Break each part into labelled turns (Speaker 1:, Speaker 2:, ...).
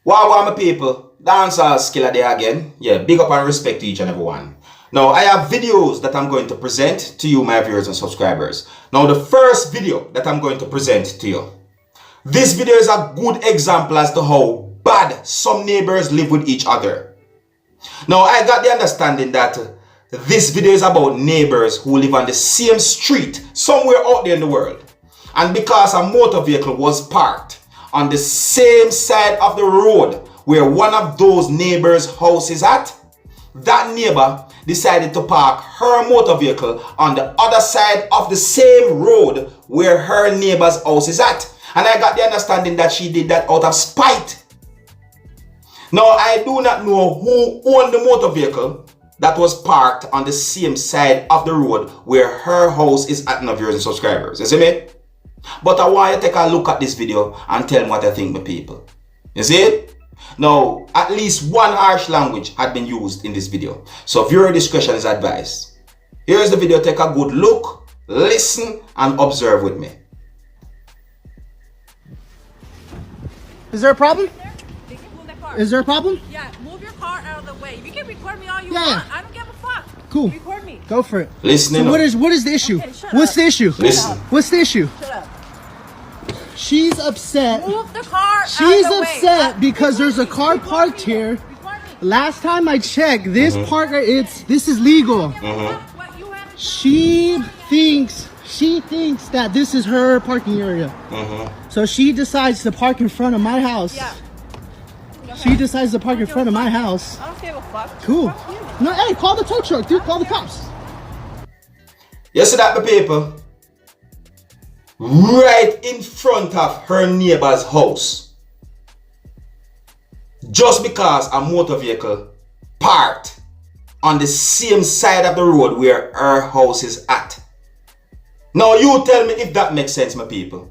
Speaker 1: Wow, my people, Dancehall skilla there again. Yeah, big up and respect to each and every one. Now, I have videos that I'm going to present to you, my viewers and subscribers. Now, the first video that I'm going to present to you. This video is a good example as to how bad some neighbors live with each other. Now, I got the understanding that this video is about neighbors who live on the same street somewhere out there in the world. And because a motor vehicle was parked on the same side of the road where one of those neighbors' house is at, that neighbor decided to park her motor vehicle on the other side of the same road where her neighbor's house is at. And I got the understanding that she did that out of spite. Now, I do not know who owned the motor vehicle that was parked on the same side of the road where her house is at, my viewers and subscribers. You see me? But I want you to take a look at this video and tell me what you think, my people. You see it? Now, at least one harsh language had been used in this video. So viewer discretion is advised. Here's the video. Take a good look, listen, and observe with me.
Speaker 2: Is there a problem? Is there a problem?
Speaker 3: Yeah, move your car out of the way. You can record me all you
Speaker 2: Yeah.
Speaker 3: want. I don't give a fuck.
Speaker 2: Cool.
Speaker 3: Record me.
Speaker 2: Go for it.
Speaker 1: Listening.
Speaker 2: So what is the issue?
Speaker 3: Okay, shut
Speaker 2: What's
Speaker 3: up.
Speaker 2: the issue?
Speaker 1: Listen.
Speaker 2: What's the issue?
Speaker 3: Shut up.
Speaker 2: She's upset.
Speaker 3: Move the car
Speaker 2: She's
Speaker 3: out of the
Speaker 2: upset
Speaker 3: way.
Speaker 2: because there's a car parked here.
Speaker 3: Record me.
Speaker 2: Last time I checked, this partner, this is legal.
Speaker 3: What you have to
Speaker 2: She thinks that this is her parking area. So she decides to park in front of my house.
Speaker 3: Yeah.
Speaker 2: She decides to park in front of my house.
Speaker 3: I don't give a fuck.
Speaker 2: Cool.
Speaker 3: Fuck you.
Speaker 2: No, hey, call the tow truck, dude. Call the cops.
Speaker 1: You see that, my people? Right in front of her neighbor's house. Just because a motor vehicle parked on the same side of the road where her house is at. Now you tell me if that makes sense, my people.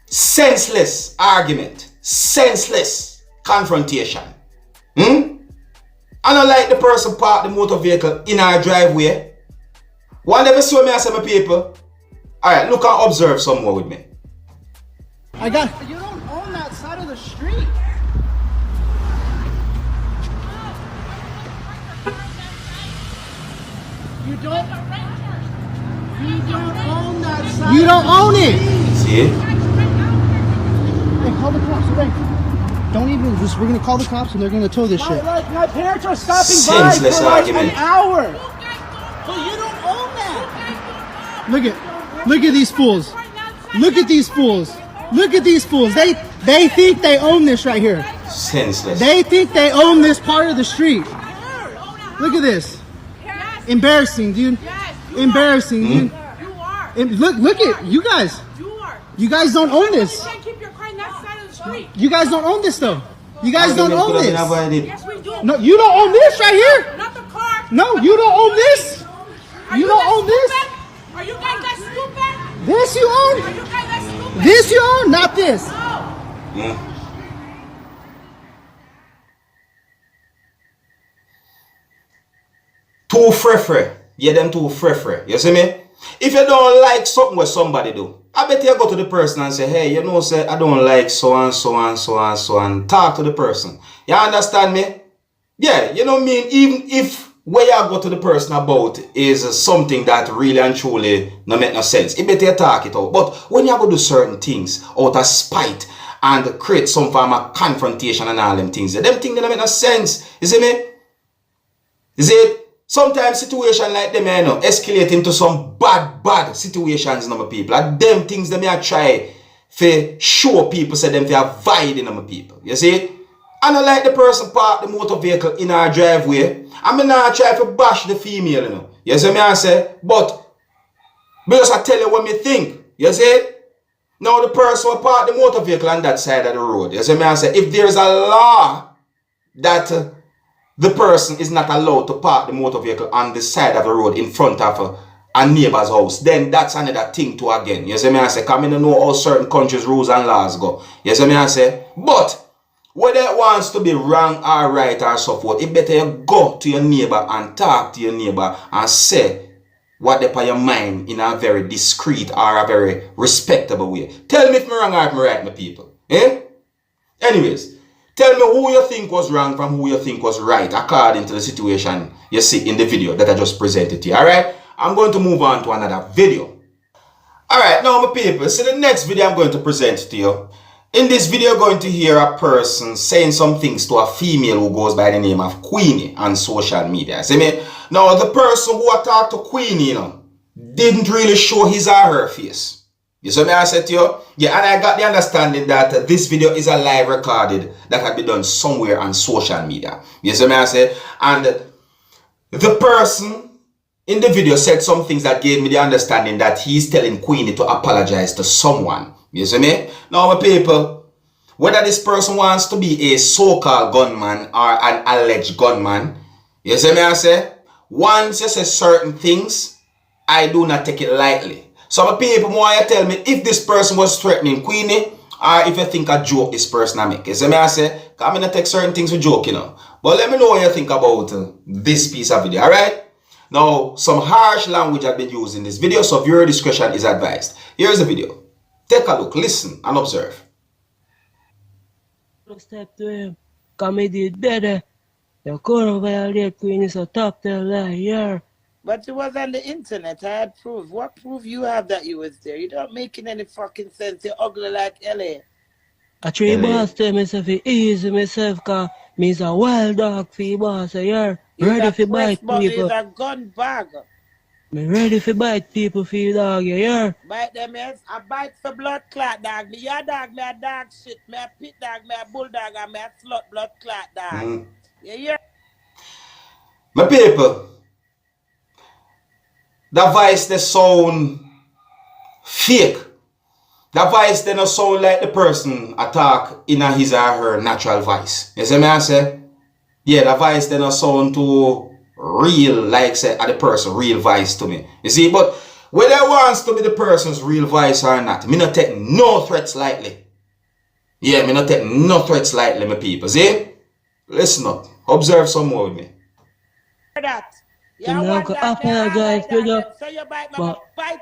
Speaker 1: Senseless argument. Senseless confrontation. I don't like the person park the motor vehicle in our driveway. One ever saw me and say, my people. Alright, look and observe some more with me.
Speaker 2: You don't own that side of the street. You don't own that side. You don't own it.
Speaker 1: See?
Speaker 2: Hey, call the cops, okay? Don't even, we're gonna call the cops and they're gonna tow this shit.
Speaker 4: My parents are stopping
Speaker 1: Senseless
Speaker 4: by for like
Speaker 1: argument.
Speaker 4: an hour.
Speaker 2: But you don't own that. Look at these fools. Look at these fools. Look at these fools. They think they own this right here.
Speaker 1: Senseless.
Speaker 2: They think they own this part of the street. Look at this. Embarrassing, dude. Embarrassing, dude.
Speaker 3: You are.
Speaker 2: Look at you guys.
Speaker 3: You are.
Speaker 2: You guys don't own this.
Speaker 3: You can't keep your car in that side of the street.
Speaker 2: You guys don't own this though. You guys don't own this.
Speaker 3: Yes, we do.
Speaker 2: No, you don't own this right here.
Speaker 3: Not the car.
Speaker 2: No, you don't own this.
Speaker 3: Are
Speaker 2: You don't
Speaker 3: that
Speaker 2: own this.
Speaker 3: stupid? Are you guys that stupid?
Speaker 2: This you
Speaker 3: Are
Speaker 2: own.
Speaker 3: you guys that stupid?
Speaker 2: This you own, not this.
Speaker 3: No.
Speaker 1: Too free. Yeah, them too free. You see me? If you don't like something what somebody do, I bet you go to the person and say, hey, you know, say I don't like so and so and so and so and talk to the person. You understand me? Yeah, you know what I mean? Even if where you go to the person about is something that really and truly no make no sense, it better you talk it out. But when you go do certain things out of spite and create some form of confrontation and all them things they don't make no sense. You see me? Is it? Sometimes situations like them, you know, escalate into some bad situations, you know, my people. And them things them I try to show people, say them to avoid, you know, my people. You see? I don't like the person park the motor vehicle in our driveway. I mean, I try to bash the female, you know. You see me? I say, but because I tell you what me think. You see? Now the person will park the motor vehicle on that side of the road. You see me? I say, if there's a law that the person is not allowed to park the motor vehicle on the side of the road in front of a neighbor's house, then that's another thing too again. You see me? I say, come in and know how certain countries' rules and laws go. You see me? I say, but whether it wants to be wrong or right or so forth, it better you go to your neighbor and talk to your neighbor and say what they on your mind in a very discreet or a very respectable way. Tell me if I'm wrong or if I'm right, my people. Eh? Anyways, tell me who you think was wrong from who you think was right according to the situation you see in the video that I just presented to you. Alright? I'm going to move on to another video. Alright, now my people, so the next video I'm going to present to you. In this video, you're going to hear a person saying some things to a female who goes by the name of Queenie on social media. See me? Now, the person who attacked to Queenie, didn't really show his or her face. You see me I said to you? Yeah, and I got the understanding that this video is a live recorded that had been done somewhere on social media. You see me I said? And the person in the video said some things that gave me the understanding that he's telling Queenie to apologize to someone. You see me? Now, my people, whether this person wants to be a so-called gunman or an alleged gunman, you see me I say? Once you say certain things, I do not take it lightly. So, my people, want you tell me if this person was threatening Queenie or if you think a joke this person I make. You see me I say? Because I'm not take certain things for joke, But let me know what you think about this piece of video, alright? Now, some harsh language have been used in this video, so viewer discretion is advised. Here's the video. Take a look, listen, and observe.
Speaker 4: Step to him. Come he did better. You couldn't violate Queenie, so talk to lie here.
Speaker 5: But it was on the internet. I had proof. What proof you have that you was there? You don't making any fucking sense. You're ugly like LA.
Speaker 4: I try boss tell myself it easy myself, cause me's a wild dog for you boss, here. Ready for bite people.
Speaker 5: It's a gun bag.
Speaker 4: Me ready for bite people for you dog, you hear?
Speaker 5: Bite them, yes. I bite for blood clot dog. Me a dog, me a dog shit. Me a pit dog, me a bulldog, and me a slut blood clot dog. You hear?
Speaker 1: My people, that voice they sound fake. That voice they not sound like the person attack in his or her natural voice. You see me I say? Yeah, that voice they not sound too real, like say the person real voice to me. You see, but whether it wants to be the person's real voice or not, me not take no threats lightly. Yeah, me not take no threats lightly, my people. See? Listen up. Observe some more with me.
Speaker 5: That.
Speaker 4: You know, apologize to you.
Speaker 5: So you bite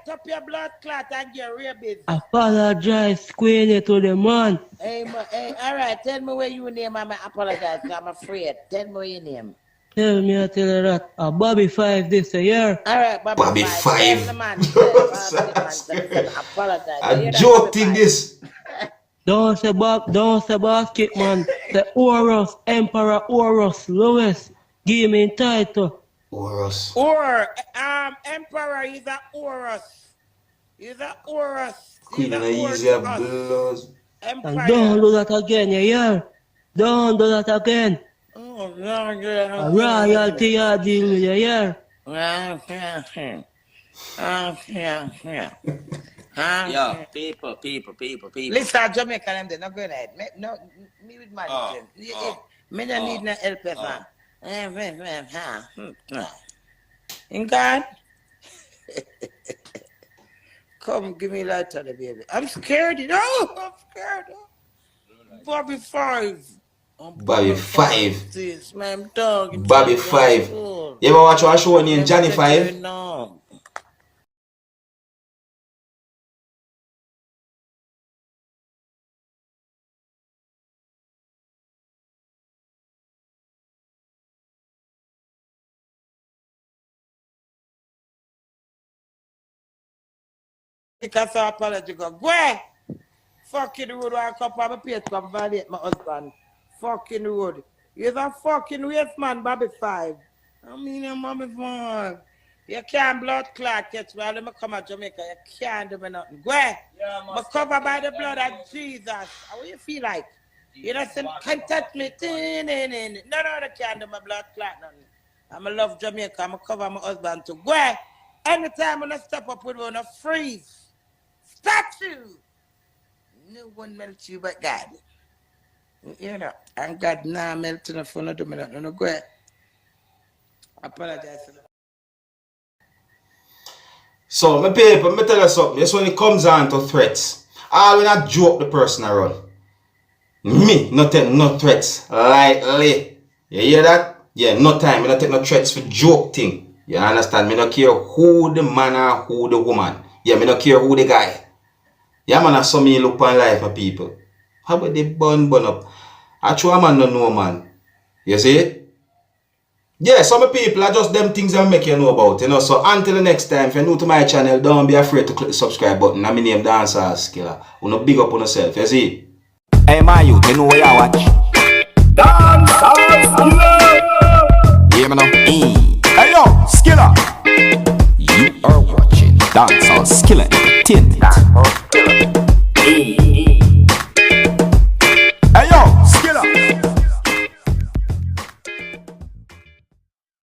Speaker 5: up your blood clot and get rabies.
Speaker 4: Apologize, Queenie, to the man.
Speaker 5: Hey, alright, tell me where you name and I apologize, I'm afraid. Tell me where your name.
Speaker 4: Tell me I tell you that. Bobby 5 this year.
Speaker 5: Alright,
Speaker 1: Bobby 5.
Speaker 5: Apologize.
Speaker 1: A joke thing this.
Speaker 4: Don't say basket man. The Horus, Emperor Horus, Lewis. Give me title.
Speaker 1: Horus.
Speaker 5: Emperor is a Horus. He's a Horus.
Speaker 1: Queen and easier blood.
Speaker 4: And don't do that again, you hear? Don't do that again.
Speaker 5: Oh, no,
Speaker 4: Royalty you deal with, you hear?
Speaker 5: Yo, people. Listen, Jamaica, them they not going ahead. No, me with my me don't need no help, In God, come give me light on the baby. I'm scared, I'm scared. Bobby 5.
Speaker 1: Bobby 5.
Speaker 5: This man dog.
Speaker 1: Bobby 5. You ever watch one show named Johnny 5?
Speaker 5: No. Because I apology go. Where? Fucking road where I come from my place come violate my husband. Fucking road. You're a fucking waste man, Bobby 5. I mean, I'm Bobby 5. You can't blood clot catch me. Let me come to Jamaica. You can't do me nothing. Where? I'm covered by the blood of Jesus. How do you feel like? You know, can't touch me. No, they can't do my blood clot nothing. I'm a love Jamaica. I'm cover my husband too. Where? Anytime when I step up with one, I freeze. Statue. No one melts you but God. You know, and God now melting for no do me nothing. No go ahead. Apologize for that.
Speaker 1: So, my people, let me tell you something. Just when it comes on to threats, I will not joke the person around. Me, not take no threats lightly. You hear that? Yeah, no time. I not take no threats for joke thing. You understand? Me not care who the man or who the woman. Yeah, me not care who the guy. Yeah, man, that's so me look on life, my people. How about the bun up? Actually, a man no know, man. You see? Yeah, some people are just them things that make you know about, you know. So until the next time, if you're new to my channel, don't be afraid to click the subscribe button. I'm name Dancehall Skilla. You know, big up on yourself, you see?
Speaker 6: Hey, my youth, you know what you watch? Dancehall Skilla. Yeah, man. Hey, yo, Skilla. You are watching Dancehall Skilla Entertainment.